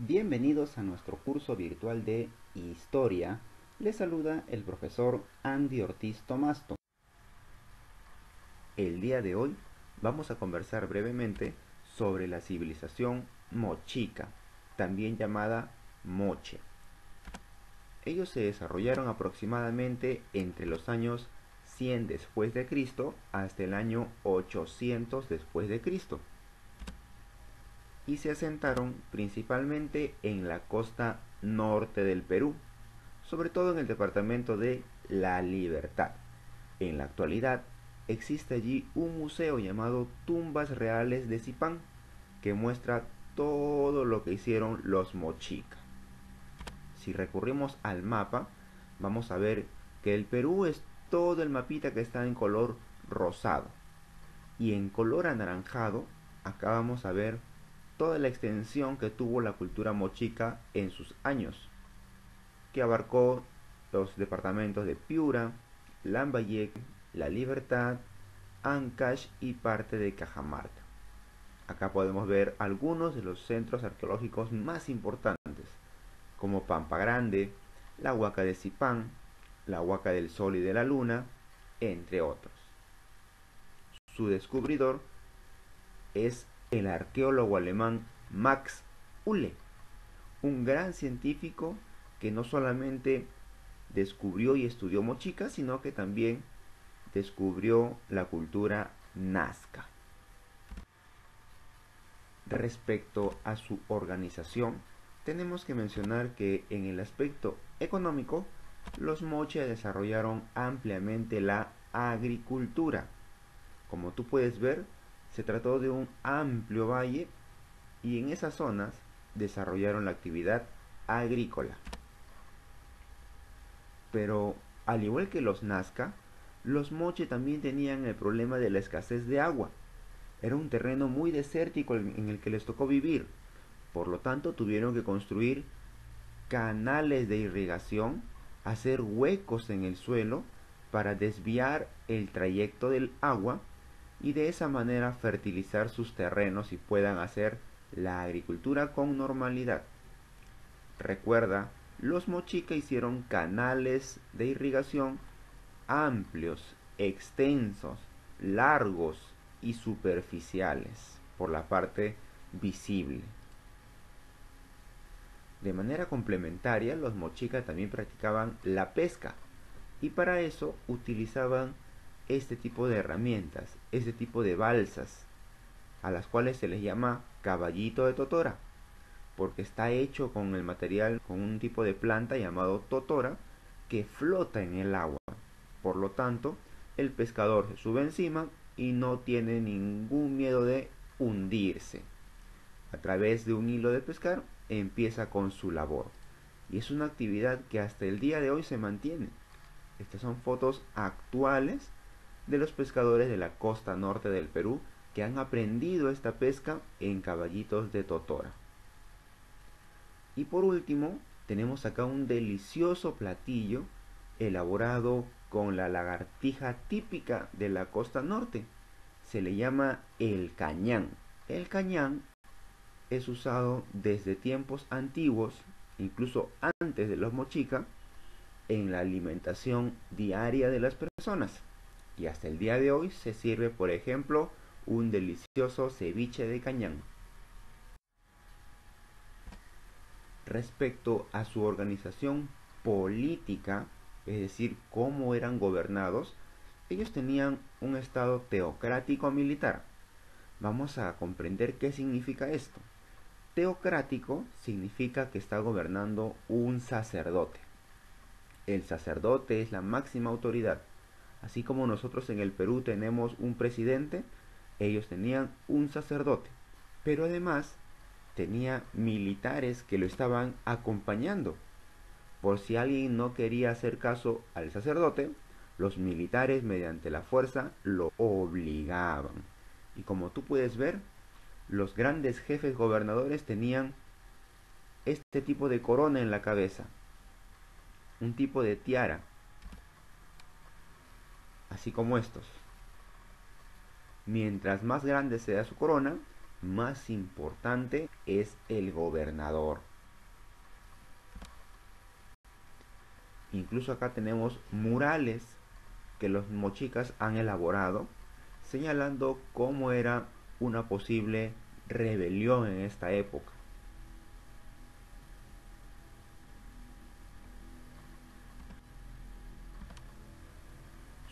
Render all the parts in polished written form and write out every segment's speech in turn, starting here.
Bienvenidos a nuestro curso virtual de Historia. Les saluda el profesor Andy Ortiz Tomasto. El día de hoy vamos a conversar brevemente sobre la civilización mochica, también llamada Moche. Ellos se desarrollaron aproximadamente entre los años 100 después de Cristo hasta el año 800 después de Cristo. Y se asentaron principalmente en la costa norte del Perú, sobre todo en el departamento de La Libertad. En la actualidad existe allí un museo llamado Tumbas Reales de Zipán, que muestra todo lo que hicieron los mochica. Si recurrimos al mapa, vamos a ver que el Perú es todo el mapita que está en color rosado, y en color anaranjado acá vamos a ver toda la extensión que tuvo la cultura mochica en sus años, que abarcó los departamentos de Piura, Lambayeque, La Libertad, Ancash y parte de Cajamarca. Acá podemos ver algunos de los centros arqueológicos más importantes, como Pampa Grande, la Huaca de Zipán, la Huaca del Sol y de la Luna, entre otros. Su descubridor es el arqueólogo alemán Max Uhle, un gran científico que no solamente descubrió y estudió mochica, sino que también descubrió la cultura nazca. Respecto a su organización, tenemos que mencionar que en el aspecto económico, los moche desarrollaron ampliamente la agricultura. Como tú puedes ver, se trató de un amplio valle y en esas zonas desarrollaron la actividad agrícola. Pero al igual que los nazca, los moche también tenían el problema de la escasez de agua. Era un terreno muy desértico en el que les tocó vivir. Por lo tanto, tuvieron que construir canales de irrigación, hacer huecos en el suelo para desviar el trayecto del agua y de esa manera fertilizar sus terrenos y puedan hacer la agricultura con normalidad. Recuerda, los mochica hicieron canales de irrigación amplios, extensos, largos y superficiales por la parte visible. De manera complementaria, los mochica también practicaban la pesca y para eso utilizaban este tipo de herramientas, este tipo de balsas, a las cuales se les llama caballito de totora, porque está hecho con el material, con un tipo de planta llamado totora, que flota en el agua. Por lo tanto, el pescador se sube encima y no tiene ningún miedo de hundirse. A través de un hilo de pescar, empieza con su labor. Y es una actividad que hasta el día de hoy se mantiene. Estas son fotos actuales de los pescadores de la costa norte del Perú que han aprendido esta pesca en caballitos de totora. Y por último, tenemos acá un delicioso platillo elaborado con la lagartija típica de la costa norte. Se le llama el cañán. El cañán es usado desde tiempos antiguos, incluso antes de los mochica, en la alimentación diaria de las personas. Y hasta el día de hoy se sirve, por ejemplo, un delicioso ceviche de cañán. Respecto a su organización política, es decir, cómo eran gobernados, ellos tenían un estado teocrático militar. Vamos a comprender qué significa esto. Teocrático significa que está gobernando un sacerdote. El sacerdote es la máxima autoridad. Así como nosotros en el Perú tenemos un presidente, ellos tenían un sacerdote. Pero además tenía militares que lo estaban acompañando. Por si alguien no quería hacer caso al sacerdote, los militares mediante la fuerza lo obligaban. Y como tú puedes ver, los grandes jefes gobernadores tenían este tipo de corona en la cabeza, un tipo de tiara, así como estos. Mientras más grande sea su corona, más importante es el gobernador. Incluso acá tenemos murales que los mochicas han elaborado, señalando cómo era una posible rebelión en esta época.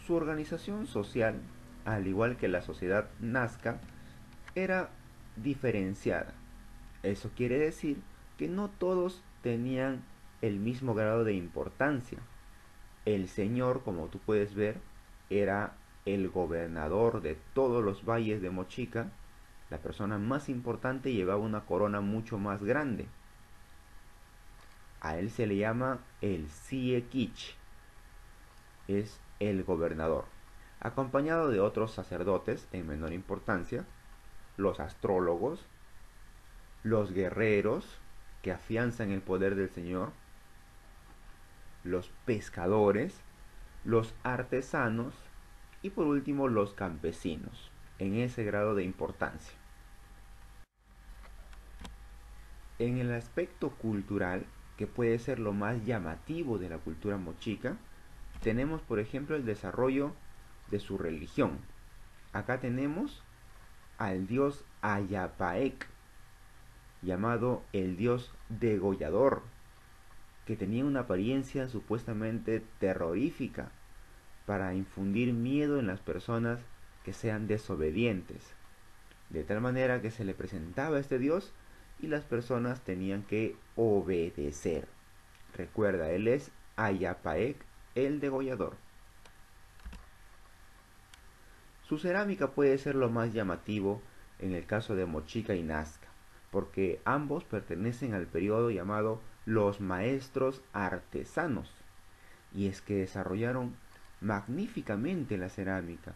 Su organización social, al igual que la sociedad nazca, era diferenciada. Eso quiere decir que no todos tenían el mismo grado de importancia. El señor, como tú puedes ver, era el gobernador de todos los valles de Mochica. La persona más importante llevaba una corona mucho más grande. A él se le llama el Siequich, es el gobernador, acompañado de otros sacerdotes en menor importancia, los astrólogos, los guerreros que afianzan el poder del Señor, los pescadores, los artesanos y por último los campesinos, en ese grado de importancia. En el aspecto cultural, que puede ser lo más llamativo de la cultura mochica, tenemos por ejemplo el desarrollo de su religión. Acá tenemos al dios Ayapaec, llamado el dios degollador, que tenía una apariencia supuestamente terrorífica para infundir miedo en las personas que sean desobedientes, de tal manera que se le presentaba a este dios y las personas tenían que obedecer. Recuerda, él es Ayapaec, el degollador. Su cerámica puede ser lo más llamativo en el caso de Mochica y Nazca, porque ambos pertenecen al periodo llamado los maestros artesanos, y es que desarrollaron magníficamente la cerámica.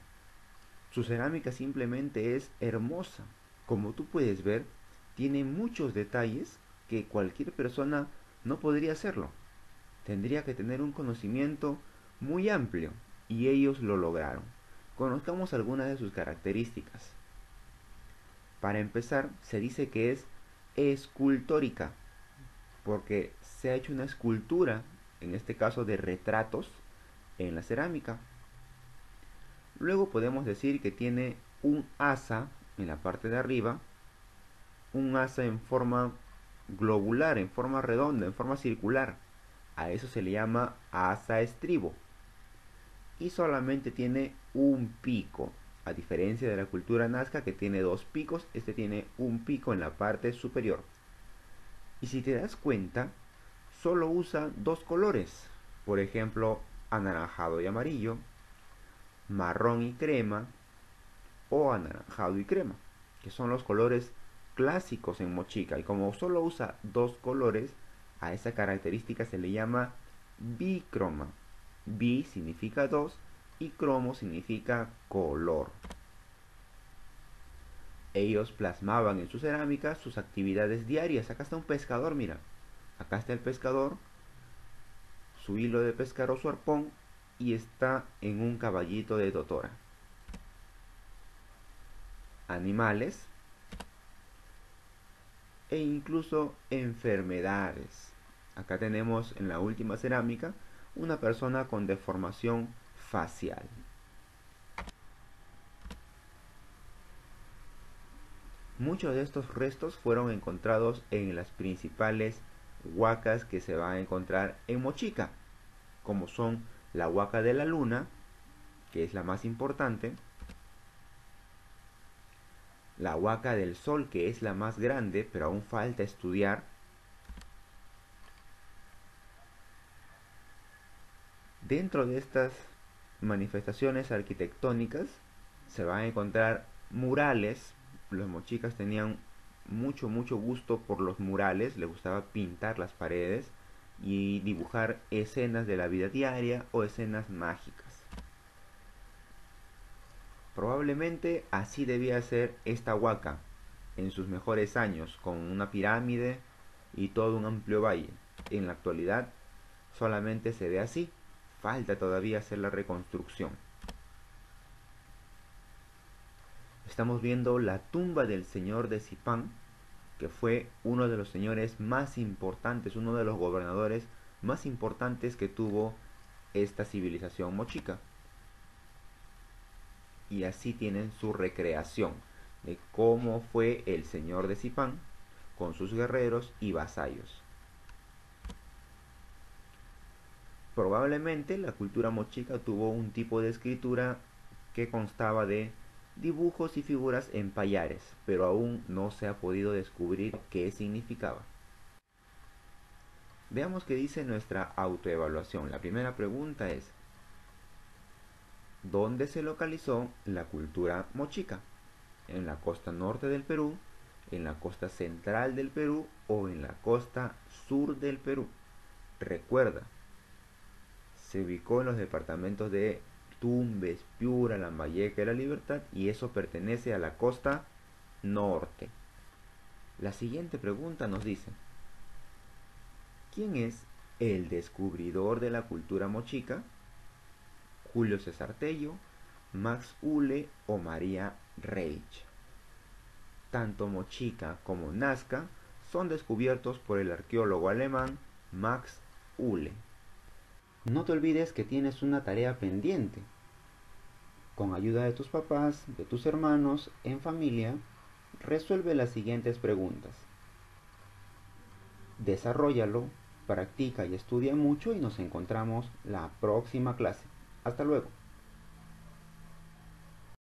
Su cerámica simplemente es hermosa. Como tú puedes ver, tiene muchos detalles que cualquier persona no podría hacerlo. Tendría que tener un conocimiento muy amplio, y ellos lo lograron. Conozcamos algunas de sus características. Para empezar, se dice que es escultórica, porque se ha hecho una escultura, en este caso de retratos, en la cerámica. Luego podemos decir que tiene un asa en la parte de arriba, un asa en forma globular, en forma redonda, en forma circular. A eso se le llama asa estribo. Y solamente tiene un pico, a diferencia de la cultura nazca que tiene dos picos, este tiene un pico en la parte superior. Y si te das cuenta, solo usa dos colores, por ejemplo, anaranjado y amarillo, marrón y crema, o anaranjado y crema, que son los colores clásicos en Mochica. Y como solo usa dos colores, a esa característica se le llama bicroma. Bi significa dos y cromo significa color. Ellos plasmaban en su cerámica sus actividades diarias. Acá está un pescador, mira. Acá está el pescador, su hilo de pescar o su arpón, y está en un caballito de totora. Animales e incluso enfermedades. Acá tenemos en la última cerámica una persona con deformación facial. Muchos de estos restos fueron encontrados en las principales huacas que se van a encontrar en Mochica, como son la huaca de la luna, que es la más importante, la huaca del sol, que es la más grande, pero aún falta estudiar, dentro de estas manifestaciones arquitectónicas se van a encontrar murales. Los mochicas tenían mucho gusto por los murales, les gustaba pintar las paredes y dibujar escenas de la vida diaria o escenas mágicas. Probablemente así debía ser esta huaca en sus mejores años, con una pirámide y todo un amplio valle. En la actualidad solamente se ve así, falta todavía hacer la reconstrucción. Estamos viendo la tumba del señor de Zipán, que fue uno de los señores más importantes, uno de los gobernadores más importantes que tuvo esta civilización mochica. Y así tienen su recreación de cómo fue el señor de Zipán con sus guerreros y vasallos. Probablemente la cultura mochica tuvo un tipo de escritura que constaba de dibujos y figuras en payares, pero aún no se ha podido descubrir qué significaba. Veamos qué dice nuestra autoevaluación. La primera pregunta es: ¿dónde se localizó la cultura mochica? ¿En la costa norte del Perú, en la costa central del Perú o en la costa sur del Perú? Recuerda, se ubicó en los departamentos de Tumbes, Piura, Lambayeque y La Libertad, y eso pertenece a la costa norte. La siguiente pregunta nos dice: ¿quién es el descubridor de la cultura mochica? ¿Julio César Tello, Max Uhle o María Reich? Tanto Mochica como Nazca son descubiertos por el arqueólogo alemán Max Uhle. No te olvides que tienes una tarea pendiente. Con ayuda de tus papás, de tus hermanos, en familia, resuelve las siguientes preguntas. Desarróllalo, practica y estudia mucho y nos encontramos la próxima clase. Hasta luego.